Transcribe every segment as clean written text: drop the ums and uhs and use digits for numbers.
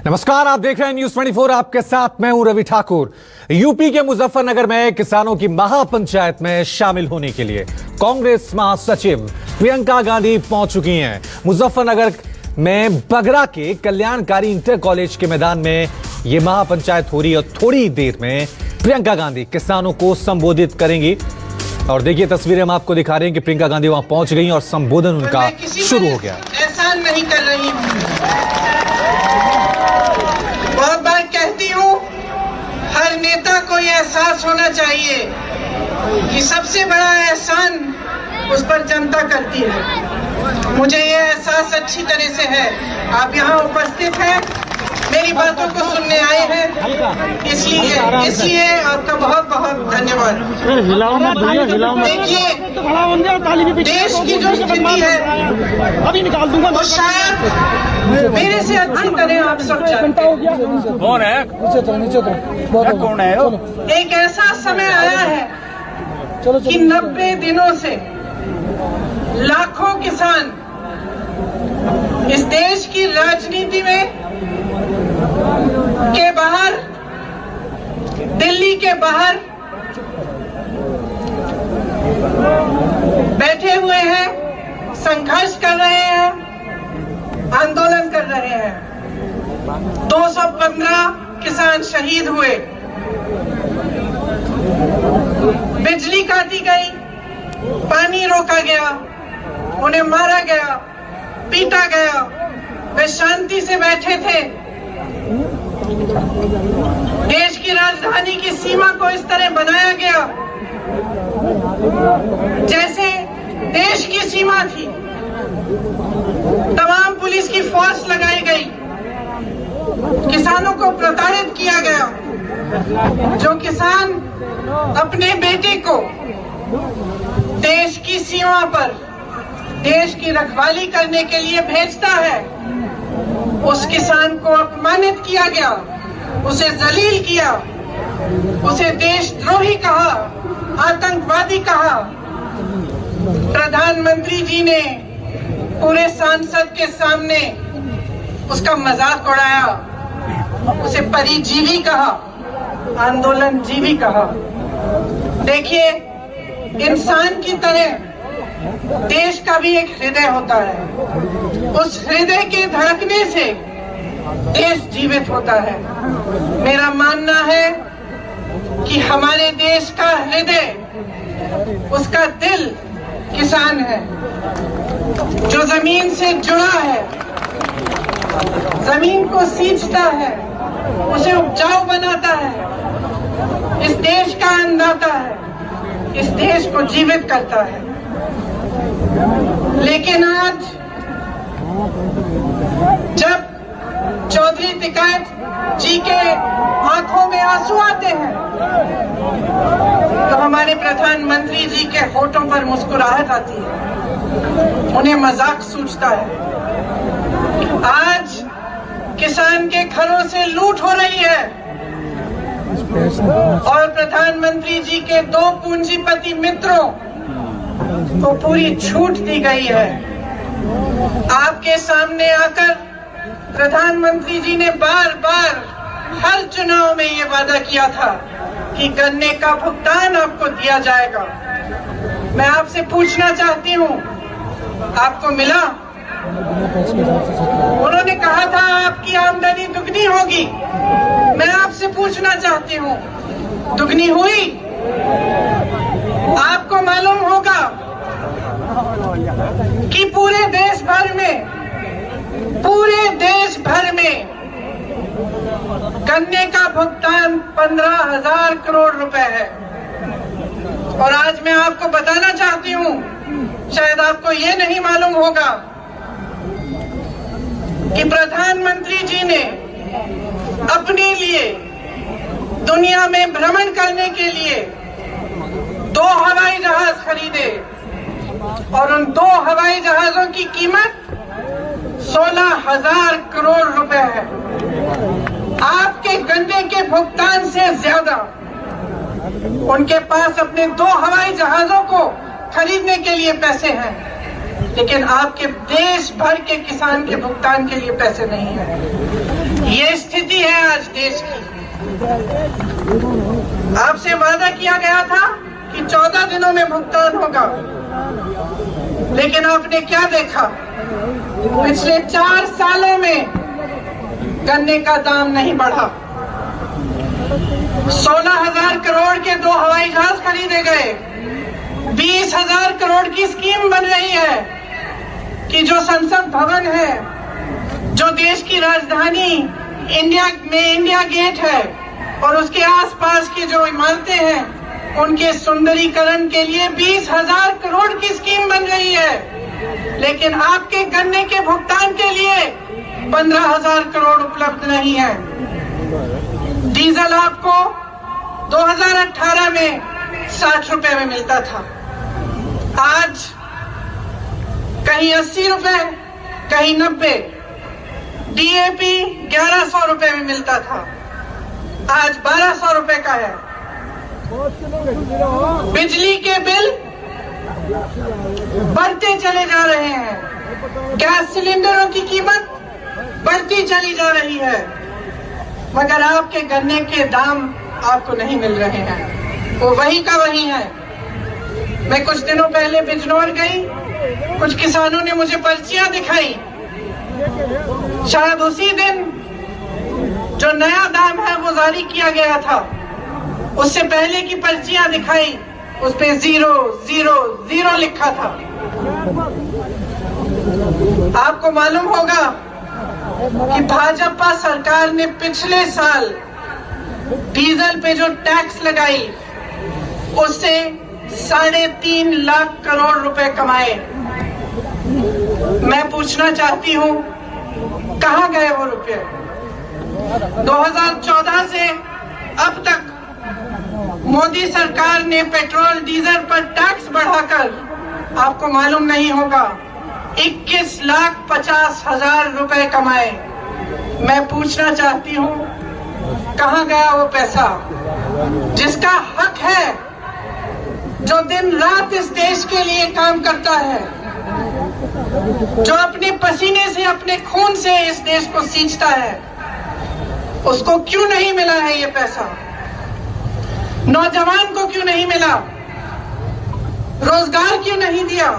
नमस्कार, आप देख रहे हैं न्यूज 24। आपके साथ मैं हूं रवि ठाकुर। यूपी के मुजफ्फरनगर में किसानों की महापंचायत में शामिल होने के लिए कांग्रेस महासचिव प्रियंका गांधी पहुंच चुकी हैं। मुजफ्फरनगर में बगरा के कल्याणकारी इंटर कॉलेज के मैदान में यह महापंचायत हो रही है और थोड़ी देर में प्रियंका गांधी किसानों को संबोधित करेंगी। और देखिए तस्वीरें हम आपको दिखा रहे हैं कि प्रियंका गांधी वहां पहुंच गई और संबोधन उनका शुरू हो गया। ऐसा नहीं कर रही, बहुत बार कहती हूँ, हर नेता को यह एहसास होना चाहिए कि सबसे बड़ा एहसान उस पर जनता करती है। मुझे यह एहसास अच्छी तरह से है। आप यहाँ उपस्थित हैं, मेरी बातों को सुनने आए हैं, इसलिए आपका बहुत बहुत धन्यवाद। देखिए, देश की जो स्थिति है अभी निकाल दूंगा, वो शायद मेरे से अच्छी तरह आप सब जानते हैं। कौन है? कौन है? एक ऐसा समय आया है कि 90 दिनों से लाखों किसान इस देश की राजनीति में के बाहर, दिल्ली के बाहर बैठे हुए हैं, संघर्ष कर रहे हैं, आंदोलन कर रहे हैं। 215 किसान शहीद हुए, बिजली काटी गई, पानी रोका गया, उन्हें मारा गया, पीटा गया। वे शांति से बैठे थे। देश की राजधानी की सीमा को इस तरह बनाया गया जैसे देश की सीमा थी। तमाम पुलिस की फोर्स लगाई गई, किसानों को प्रताड़ित किया गया। जो किसान अपने बेटे को देश की सीमा पर देश की रखवाली करने के लिए भेजता है, उस किसान को अपमानित किया गया, उसे जलील किया, उसे देशद्रोही कहा, आतंकवादी कहा। प्रधानमंत्री जी ने पूरे सांसद के सामने उसका मजाक उड़ाया, उसे परिजीवी कहा, आंदोलन जीवी कहा। देखिए, इंसान की तरह देश का भी एक हृदय होता है। उस हृदय के धड़कने से देश जीवित होता है। मेरा मानना है कि हमारे देश का हृदय, उसका दिल किसान है, जो जमीन से जुड़ा है, जमीन को सींचता है, उसे उपजाऊ बनाता है, इस देश का अन्नदाता है, इस देश को जीवित करता है। लेकिन आज जब चौधरी तिकायत जी के आंखों में आंसू आते हैं तो हमारे प्रधानमंत्री जी के होठों पर मुस्कुराहट आती है, उन्हें मजाक सूझता है। आज किसान के घरों से लूट हो रही है और प्रधानमंत्री जी के 2 पूंजीपति मित्रों को पूरी छूट दी गई है। आपके सामने आकर प्रधानमंत्री जी ने बार बार हर चुनाव में ये वादा किया था कि गन्ने का भुगतान आपको दिया जाएगा। मैं आपसे पूछना चाहती हूँ, आपको मिला? उन्होंने कहा था आपकी आमदनी दुगनी होगी। मैं आपसे पूछना चाहती हूँ, दुगनी हुई? आपको मालूम होगा कि पूरे देश भर में गन्ने का भुगतान 15,000 करोड़ रुपए है। और आज मैं आपको बताना चाहती हूँ, शायद आपको ये नहीं मालूम होगा कि प्रधानमंत्री जी ने अपने लिए दुनिया में भ्रमण करने के लिए 2 हवाई जहाज खरीदे और उन 2 हवाई जहाजों की कीमत 16,000 करोड़ रुपए है। आपके गन्ने के भुगतान से ज्यादा उनके पास अपने 2 हवाई जहाजों को खरीदने के लिए पैसे हैं, लेकिन आपके देश भर के किसान के भुगतान के लिए पैसे नहीं है। ये स्थिति है आज देश की। आपसे वादा किया गया था कि 14 दिनों में भुगतान होगा, लेकिन आपने क्या देखा? पिछले 4 सालों में गन्ने का दाम नहीं बढ़ा। 16,000 करोड़ के 2 हवाई जहाज खरीदे गए। 20,000 करोड़ की स्कीम बन रही है कि जो संसद भवन है, जो देश की राजधानी इंडिया गेट है और उसके आसपास की जो इमारतें हैं, उनके सुंदरीकरण के लिए 20,000 करोड़ की स्कीम बन रही है। लेकिन आपके गन्ने के भुगतान के लिए 15,000 करोड़ उपलब्ध नहीं है। डीजल आपको 2018 में 60 रुपए में मिलता था, आज कहीं 80 रुपए, कहीं 90। डीएपी 1100 रुपए में मिलता था, आज 1200 रुपए का है। बिजली के बिल बढ़ते चले जा रहे हैं, गैस सिलेंडरों की कीमत बढ़ती चली जा रही है, मगर आपके गन्ने के दाम आपको नहीं मिल रहे हैं, वो वही का वही है। मैं कुछ दिनों पहले बिजनौर गई, कुछ किसानों ने मुझे पर्चियां दिखाई। शायद उसी दिन जो नया दाम है वो जारी किया गया था, उससे पहले की पर्चियां दिखाई, उस पे 0 0 0 लिखा था। आपको मालूम होगा कि भाजपा सरकार ने पिछले साल डीजल पे जो टैक्स लगाई, उससे 3.5 लाख करोड़ रुपए कमाए। मैं पूछना चाहती हूं, कहां गए वो रुपए? 2014 से अब तक मोदी सरकार ने पेट्रोल डीजल पर टैक्स बढ़ाकर, आपको मालूम नहीं होगा, 21,50,000 रुपए कमाए। मैं पूछना चाहती हूं, कहां गया वो पैसा जिसका हक है, जो दिन रात इस देश के लिए काम करता है, जो अपने पसीने से, अपने खून से इस देश को सींचता है? उसको क्यों नहीं मिला है ये पैसा? नौजवान को क्यों नहीं मिला? रोजगार क्यों नहीं दिया?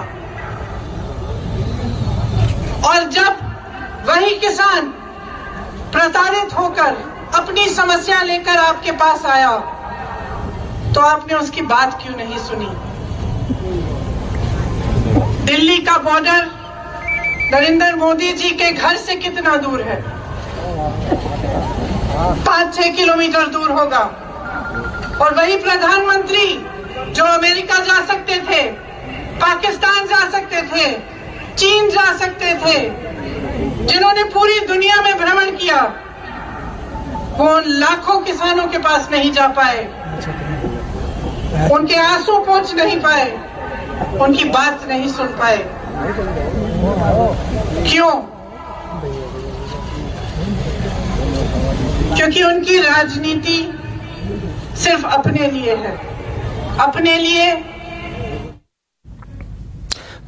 और जब वही किसान प्रताड़ित होकर अपनी समस्या लेकर आपके पास आया, तो आपने उसकी बात क्यों नहीं सुनी? दिल्ली का बॉर्डर नरेंद्र मोदी जी के घर से कितना दूर है? 5-6 किलोमीटर दूर होगा। और वही प्रधानमंत्री जो अमेरिका जा सकते थे, पाकिस्तान जा सकते थे, चीन जा सकते थे, जिन्होंने पूरी दुनिया में भ्रमण किया, वो लाखों किसानों के पास नहीं जा पाए, उनके आंसू पहुंच नहीं पाए, उनकी बात नहीं सुन पाए। क्यों? क्योंकि उनकी राजनीति सिर्फ अपने लिए है, अपने लिए।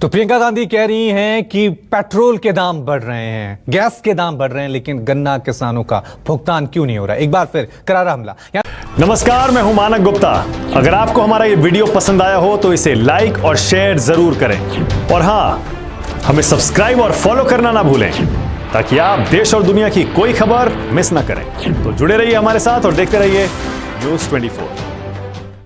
तो प्रियंका गांधी कह रही हैं कि पेट्रोल के दाम बढ़ रहे हैं, गैस के दाम बढ़ रहे हैं, लेकिन गन्ना किसानों का भुगतान क्यों नहीं हो रहा? एक बार फिर करारा हमला। नमस्कार, मैं हूं मानक गुप्ता। अगर आपको हमारा ये वीडियो पसंद आया हो तो इसे लाइक और शेयर जरूर करें, और हां, हमें सब्सक्राइब और फॉलो करना ना भूलें, ताकि आप देश और दुनिया की कोई खबर मिस ना करें। तो जुड़े रहिए हमारे साथ और देखते रहिए News 24।